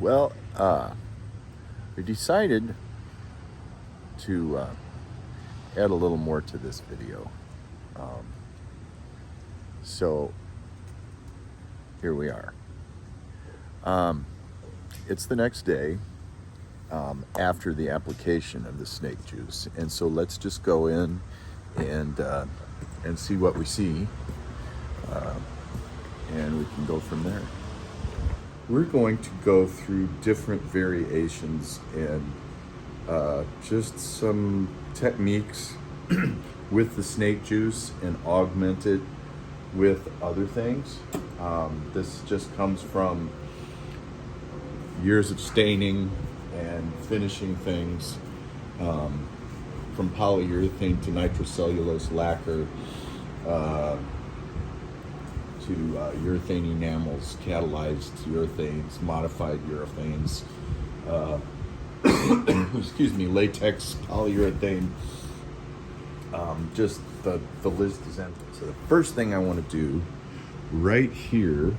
Well, we decided to add a little more to this video. So here we are. It's the next day after the application of the snake juice. And so let's just go in and see what we see. And we can go from there. We're going to go through different variations and just some techniques with the snake juice and augment it with other things. This just comes from years of staining and finishing things, from polyurethane to nitrocellulose lacquer, to urethane enamels, catalyzed urethanes, modified urethanes, excuse me, latex polyurethane. Just the list is endless. So the first thing I want to do right here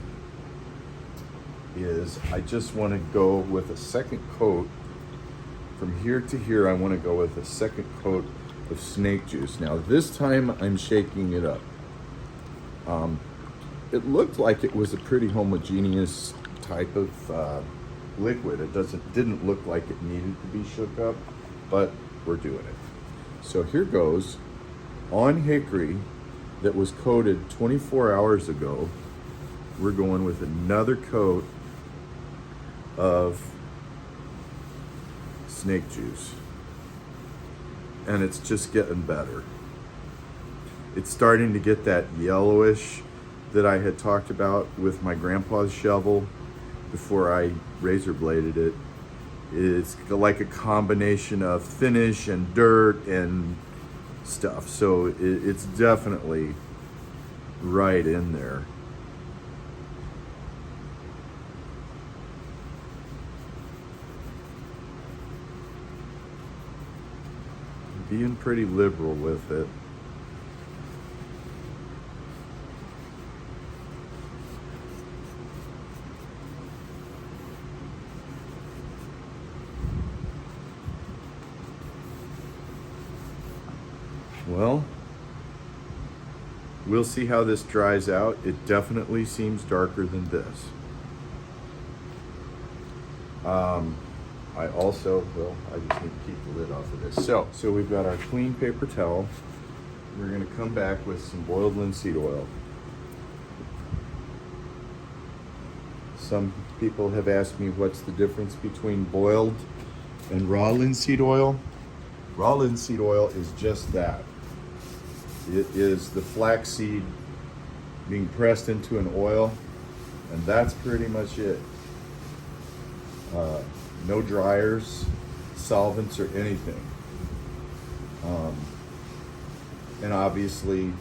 is I just want to go with a second coat. From here to here, I want to go with a second coat of snake juice. Now this time I'm shaking it up. It looked like it was a pretty homogeneous type of liquid. It didn't look like it needed to be shook up, but we're doing it. So here goes. On hickory that was coated 24 hours ago, we're going with another coat of snake juice. And it's just getting better. It's starting to get that yellowish that I had talked about with my grandpa's shovel before I razor bladed it. It's like a combination of finish and dirt and stuff. So it's definitely right in there. Being pretty liberal with it. Well, we'll see how this dries out. It definitely seems darker than this. I just need to keep the lid off of this. So we've got our clean paper towel. We're gonna come back with some boiled linseed oil. Some people have asked me what's the difference between boiled and raw linseed oil. Raw linseed oil is just that. It is the flaxseed being pressed into an oil, and that's pretty much it. No dryers, solvents, or anything. And obviously,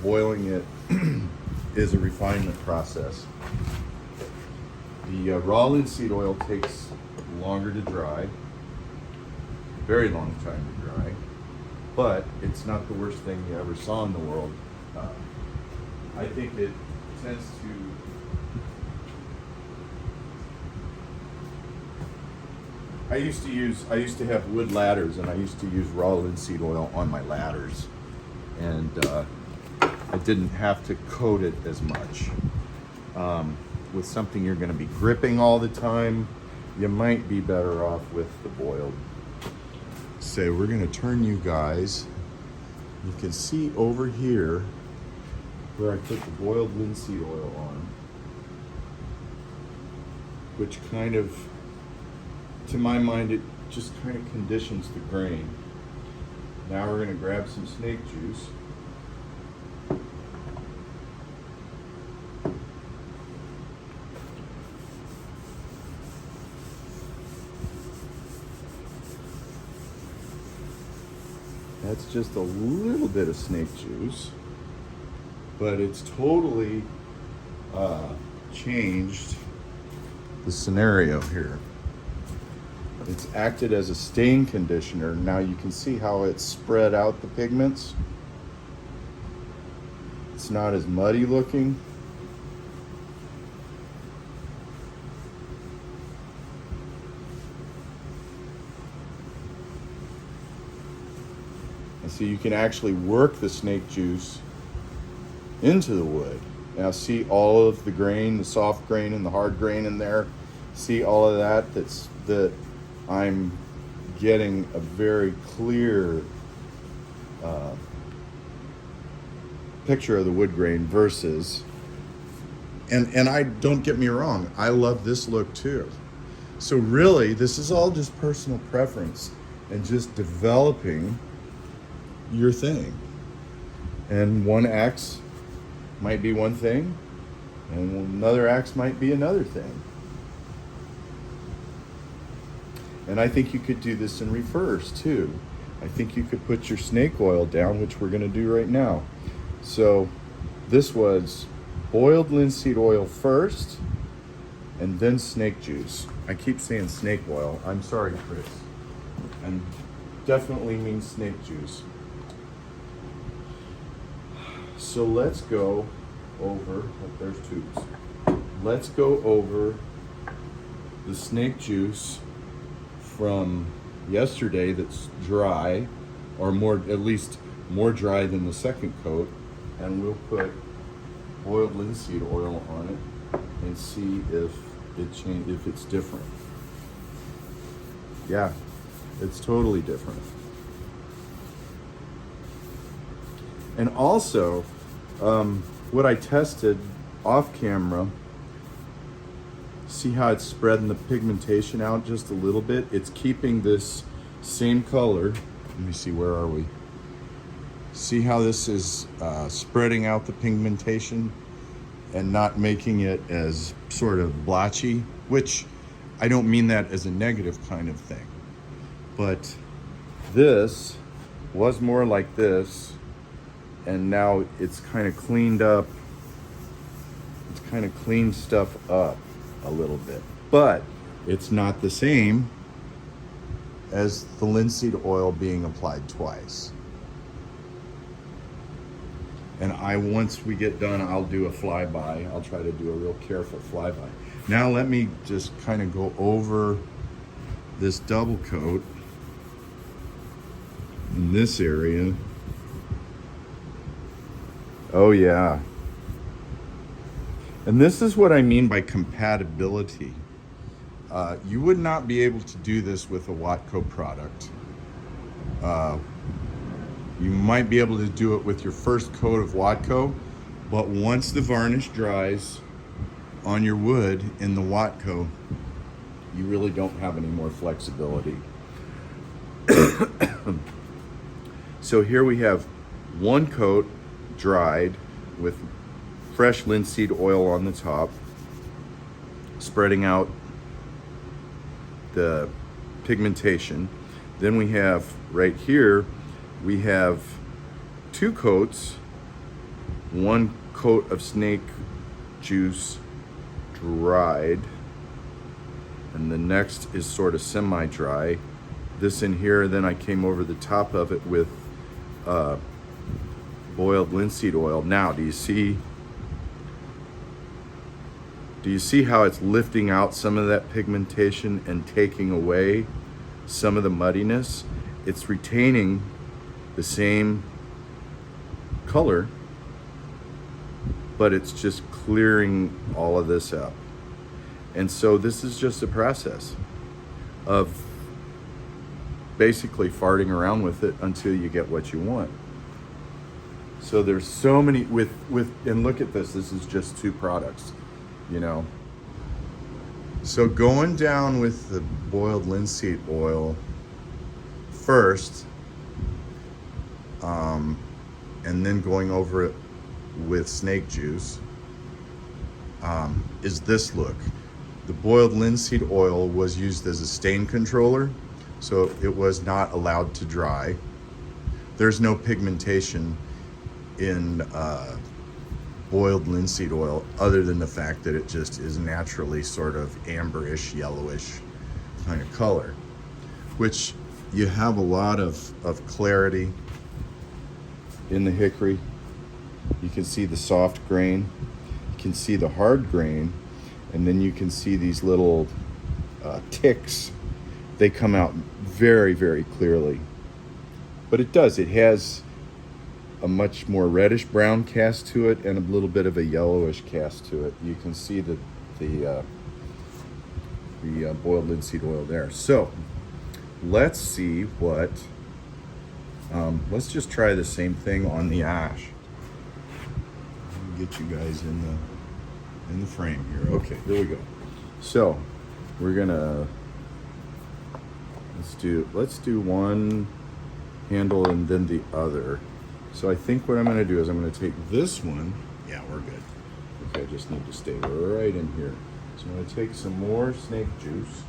boiling it is a refinement process. The raw linseed oil takes longer to dry, very long time to dry, but it's not the worst thing you ever saw in the world. I think it tends to I used to have wood ladders, and I used to use raw linseed oil on my ladders, and I didn't have to coat it as much. With something you're going to be gripping all the time, you might be better off with the boiled. So we're going to turn you guys. You can see over here where I put the boiled linseed oil on, which kind of, to my mind, it just kind of conditions the grain. Now we're going to grab some snake juice. That's just a little bit of snake juice, but it's totally changed the scenario here. It's acted as a stain conditioner. Now you can see how it's spread out the pigments. It's not as muddy looking. And so you can actually work the snake juice into the wood. Now see all of the grain, the soft grain and the hard grain in there. See all of that? That I'm getting a very clear picture of the wood grain versus, and I, don't get me wrong, I love this look too. So really, this is all just personal preference and just developing your thing. And one axe might be one thing, and another axe might be another thing. And I think you could do this in reverse too. I think you could put your snake oil down, which we're gonna do right now. So this was boiled linseed oil first, and then snake juice. I keep saying snake oil. I'm sorry, Chris. I definitely mean snake juice. So let's go over, there's tubes. Let's go over the snake juice from yesterday that's dry, or more, at least more dry than the second coat, and we'll put boiled linseed oil on it and see if if it's different. Yeah, it's totally different. And also, what I tested off camera, see how it's spreading the pigmentation out just a little bit? It's keeping this same color. Let me see, where are we? See how this is spreading out the pigmentation and not making it as sort of blotchy, which I don't mean that as a negative kind of thing. But this was more like this, and now it's kind of cleaned up. It's kind of cleaned stuff up a little bit, but it's not the same as the linseed oil being applied twice. And once we get done, I'll do a flyby. I'll try to do a real careful flyby. Now let me just kind of go over this double coat in this area. Oh yeah. And this is what I mean by compatibility. You would not be able to do this with a Watco product. You might be able to do it with your first coat of Watco, but once the varnish dries on your wood in the Watco, you really don't have any more flexibility. So here we have one coat dried with fresh linseed oil on the top, spreading out the pigmentation. Then we have right here, we have two coats, one coat of snake juice dried, and the next is sort of semi-dry. This in here, then I came over the top of it with boiled linseed oil. Now, do you see how it's lifting out some of that pigmentation and taking away some of the muddiness? It's retaining the same color, but it's just clearing all of this up. And so this is just a process of basically farting around with it until you get what you want. So there's so many and look at this is just two products, you know. So going down with the boiled linseed oil first, and then going over it with snake juice, is this look. The boiled linseed oil was used as a stain controller, so it was not allowed to dry. There's no pigmentation in boiled linseed oil other than the fact that it just is naturally sort of amberish, yellowish kind of color, which you have a lot of clarity in the hickory. You can see the soft grain, you can see the hard grain, and then you can see these little ticks. They come out very, very clearly. but it does. It has a much more reddish brown cast to it and a little bit of a yellowish cast to it. You can see the boiled linseed oil there. So let's see what. Let's just try the same thing on the ash. Get you guys in the frame here. Okay, here we go. So we're gonna let's do one handle and then the other. So I think what I'm gonna do is I'm gonna take this one. Yeah, we're good. Okay, I just need to stay right in here. So I'm gonna take some more snake juice.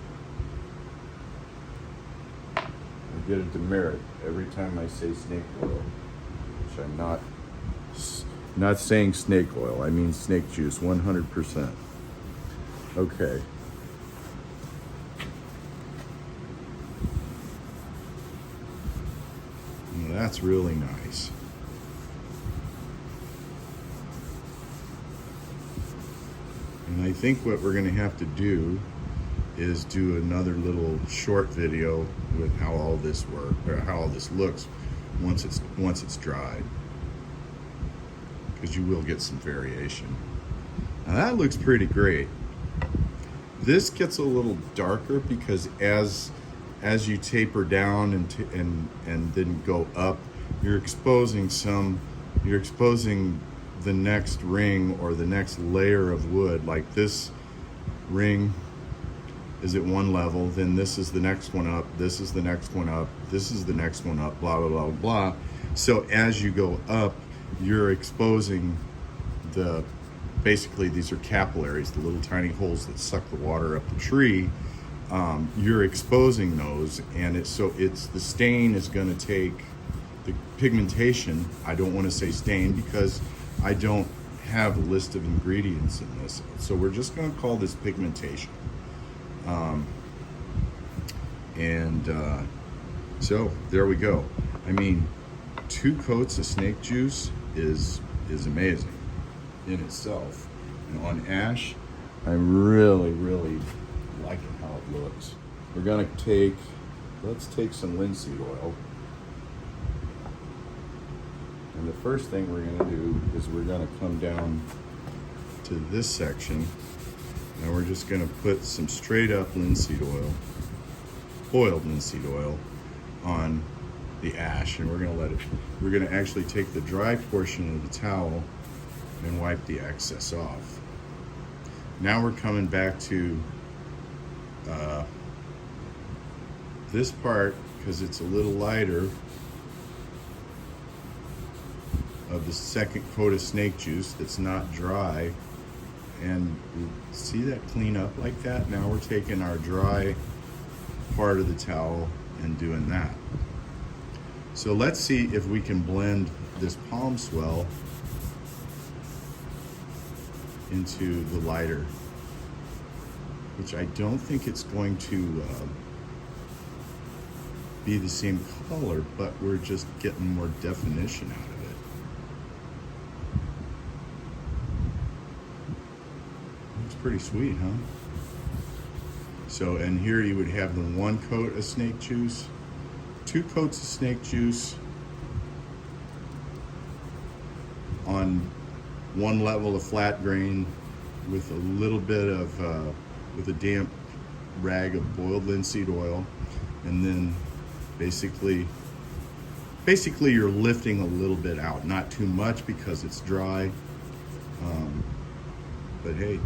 I get a demerit every time I say snake oil, which I'm not saying snake oil. I mean snake juice, 100%. Okay. Now that's really nice. And I think what we're going to have to do is do another little short video with how all this works, or how all this looks once it's dried, because you will get some variation. Now that looks pretty great. This gets a little darker because as you taper down and then go up, you're exposing the next ring or the next layer of wood. Like this ring is at one level, then this is the next one up, this is the next one up, this is the next one up, blah, blah, blah, blah. So as you go up, you're exposing basically these are capillaries, the little tiny holes that suck the water up the tree. You're exposing those, and the stain is gonna take the pigmentation. I don't wanna say stain because I don't have a list of ingredients in this. So we're just gonna call this pigmentation. So there we go. I mean, 2 coats of snake juice is amazing in itself. And on ash, I'm really, really liking how it looks. We're gonna let's take some linseed oil. And the first thing we're gonna do is we're gonna come down to this section, and we're just gonna put some straight up linseed oil, boiled linseed oil, on the ash, and we're gonna actually take the dry portion of the towel and wipe the excess off. Now we're coming back to this part, because it's a little lighter, of the second coat of snake juice that's not dry. And see that clean up like that? Now we're taking our dry part of the towel and doing that. So let's see if we can blend this palm swell into the lighter, which I don't think it's going to be the same color, but we're just getting more definition out of it. Looks pretty sweet, huh? So, and here you would have the 1 coat of snake juice, 2 coats of snake juice on 1 level of flat grain with a little bit of, with a damp rag of boiled linseed oil, and then basically you're lifting a little bit out, not too much because it's dry, but hey,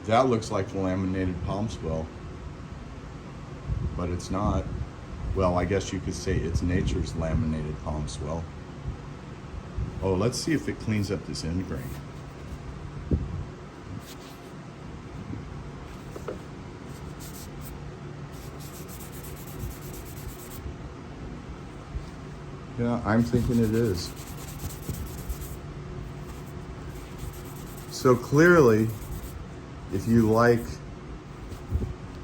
that looks like the laminated palm swell, but it's not. Well, I guess you could say it's nature's laminated palm swell. Oh, let's see if it cleans up this end grain. Yeah, I'm thinking it is. So clearly, if you like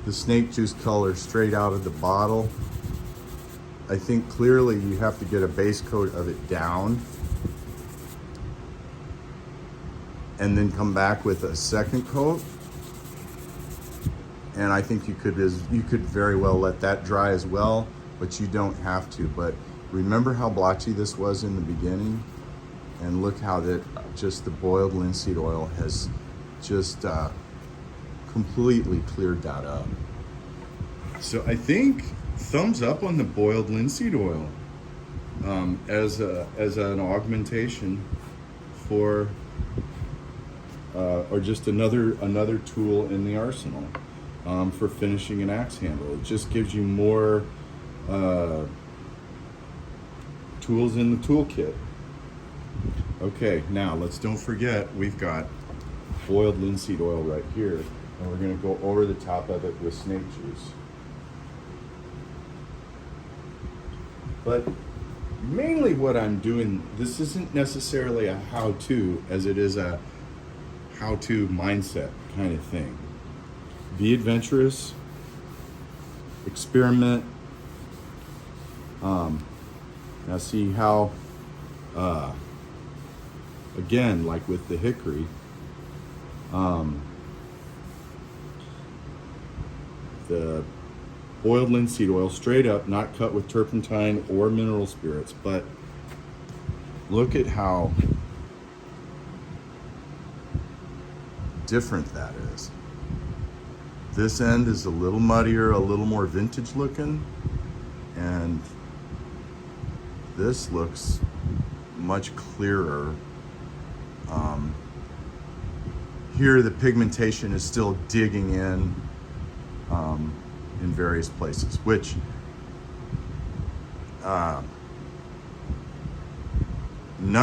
the snake juice color straight out of the bottle, I think clearly you have to get a base coat of it down and then come back with a second coat. And I think you could very well let that dry as well. but you don't have to. But remember how blotchy this was in the beginning? And look how that just the boiled linseed oil has just completely cleared that up. So I think thumbs up on the boiled linseed oil as an augmentation for or just another tool in the arsenal for finishing an axe handle. It just gives you more tools in the toolkit. Okay, now don't forget we've got boiled linseed oil right here, and we're going to go over the top of it with snake juice. But mainly what I'm doing, this isn't necessarily a how-to as it is a how-to mindset kind of thing. Be adventurous, experiment. Now see how, again, like with the hickory, the boiled linseed oil, straight up, not cut with turpentine or mineral spirits, but look at how different that is. This end is a little muddier, a little more vintage looking, and this looks much clearer. Here the pigmentation is still digging in various places, which none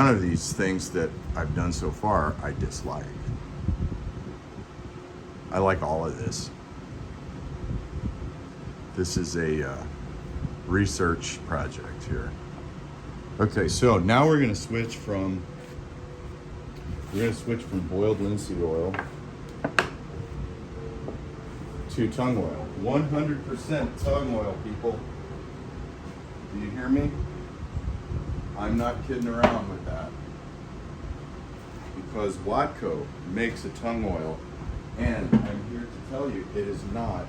of these things that I've done so far I dislike. I like all of this. This is a research project here. Okay, so now we're going to switch from boiled linseed oil to tung oil. 100% tung oil, people. Do you hear me? I'm not kidding around with that. Because Watco makes a tung oil, and I'm here to tell you it is not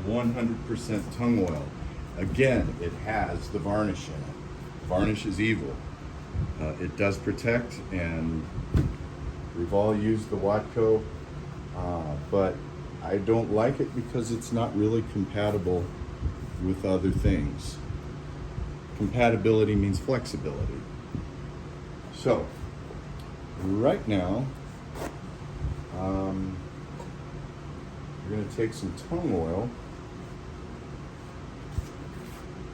100% tung oil. Again, it has the varnish in it. Varnish is evil. It does protect, and we've all used the Watco, but I don't like it because it's not really compatible with other things. Compatibility means flexibility. So, right now, we're going to take some tung oil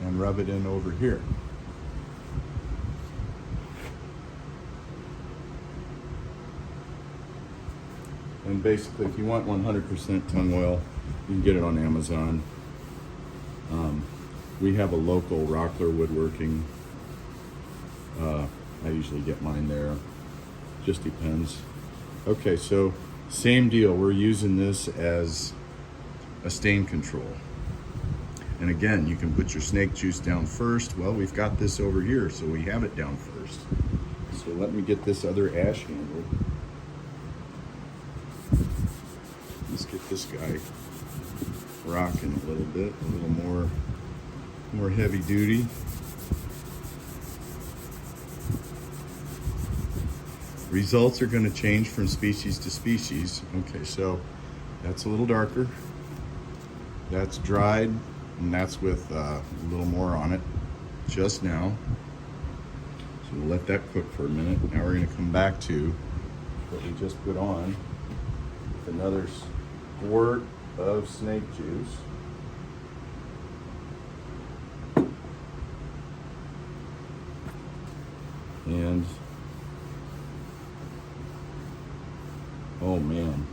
and rub it in over here. And basically, if you want 100% tung oil, you can get it on Amazon. We have a local Rockler Woodworking. I usually get mine there. Just depends. Okay, so same deal. We're using this as a stain control. And again, you can put your snake juice down first. Well, we've got this over here, so we have it down first. So let me get this other ash handle. Let's get this guy rocking a little bit, a little more heavy duty. Results are going to change from species to species. Okay, so that's a little darker. That's dried, and that's with a little more on it just now. So we'll let that cook for a minute. Now we're going to come back to what we just put on with another squirt of snake juice. And oh man,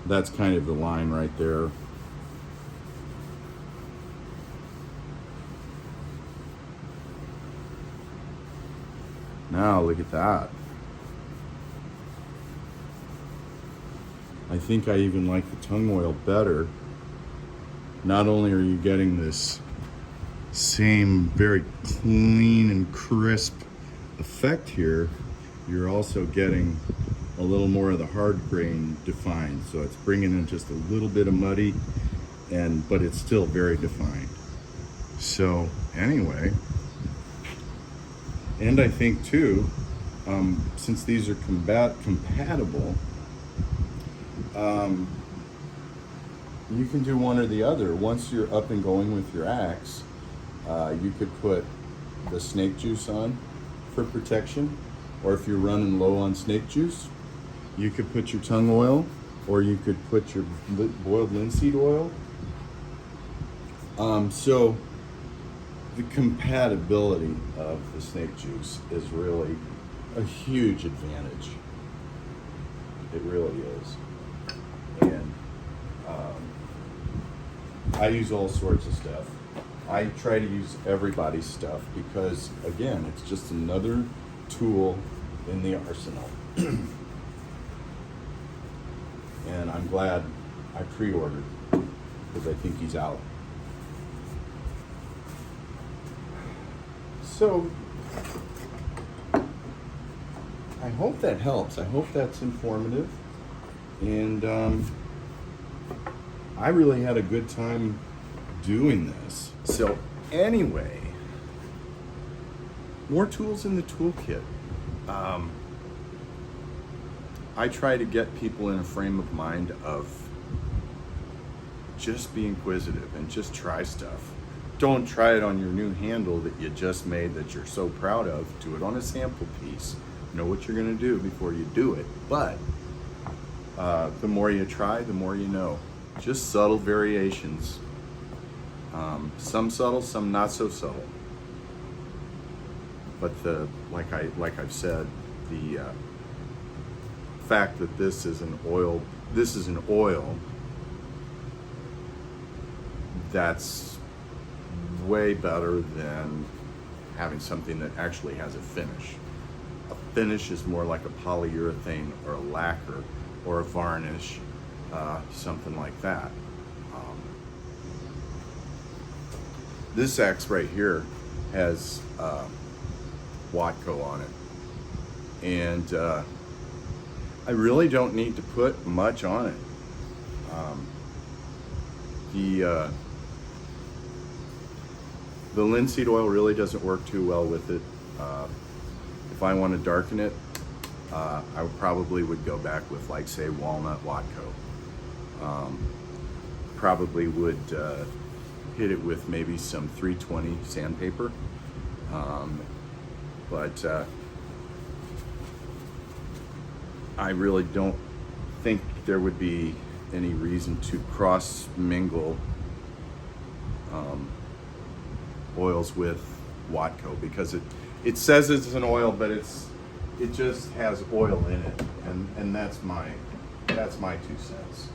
that's kind of the line right there. Now look at that. I think I even like the tung oil better. Not only are you getting this same very clean and crisp effect here, you're also getting a little more of the hard grain defined. So it's bringing in just a little bit of muddy, but it's still very defined. So anyway, and I think too, since these are compatible, you can do one or the other. Once you're up and going with your axe, you could put the snake juice on for protection, or if you're running low on snake juice, you could put your tung oil, or you could put your boiled linseed oil. So the compatibility of the snake juice is really a huge advantage. It really is. And I use all sorts of stuff. I try to use everybody's stuff because, again, it's just another tool in the arsenal. And I'm glad I pre-ordered because I think he's out. So I hope that helps. I hope that's informative. And I really had a good time doing this. So anyway, more tools in the toolkit. I try to get people in a frame of mind of just be inquisitive and just try stuff. Don't try it on your new handle that you just made that you're so proud of. Do it on a sample piece. Know what you're gonna do before you do it. But the more you try, the more you know. Just subtle variations. Some subtle, some not so subtle. But like I've said, the fact that this is an oil that's way better than having something that actually has a finish. A finish is more like a polyurethane or a lacquer or a varnish, something like that. This axe right here has Watco on it, and I really don't need to put much on it. The linseed oil really doesn't work too well with it. If I want to darken it, I probably would go back with, like, say, walnut Watco. Probably would hit it with maybe some 320 sandpaper. But I really don't think there would be any reason to cross mingle oils with Watco, because it says it's an oil, but it just has oil in it, and that's my 2 cents.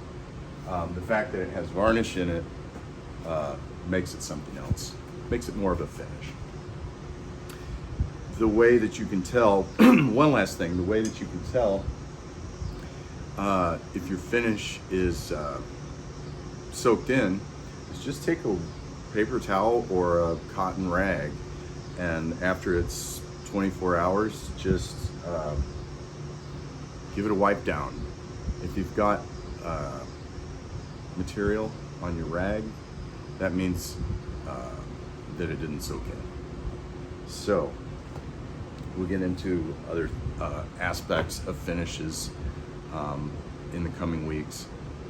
The fact that it has varnish in it makes it something else, makes it more of a finish. The way that you can tell, one last thing, the way that you can tell if your finish is soaked in is just take a paper towel or a cotton rag, and after it's 24 hours, just give it a wipe down. If you've got material on your rag, that means that it didn't soak in. So we'll get into other aspects of finishes in the coming weeks.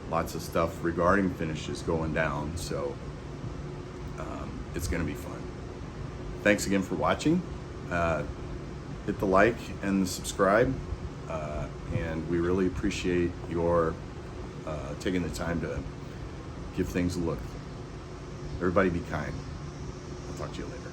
Lots of stuff regarding finishes going down, so it's going to be fun. Thanks again for watching. Hit the like and the subscribe, and we really appreciate your taking the time to give things a look. Everybody be kind. I'll talk to you later.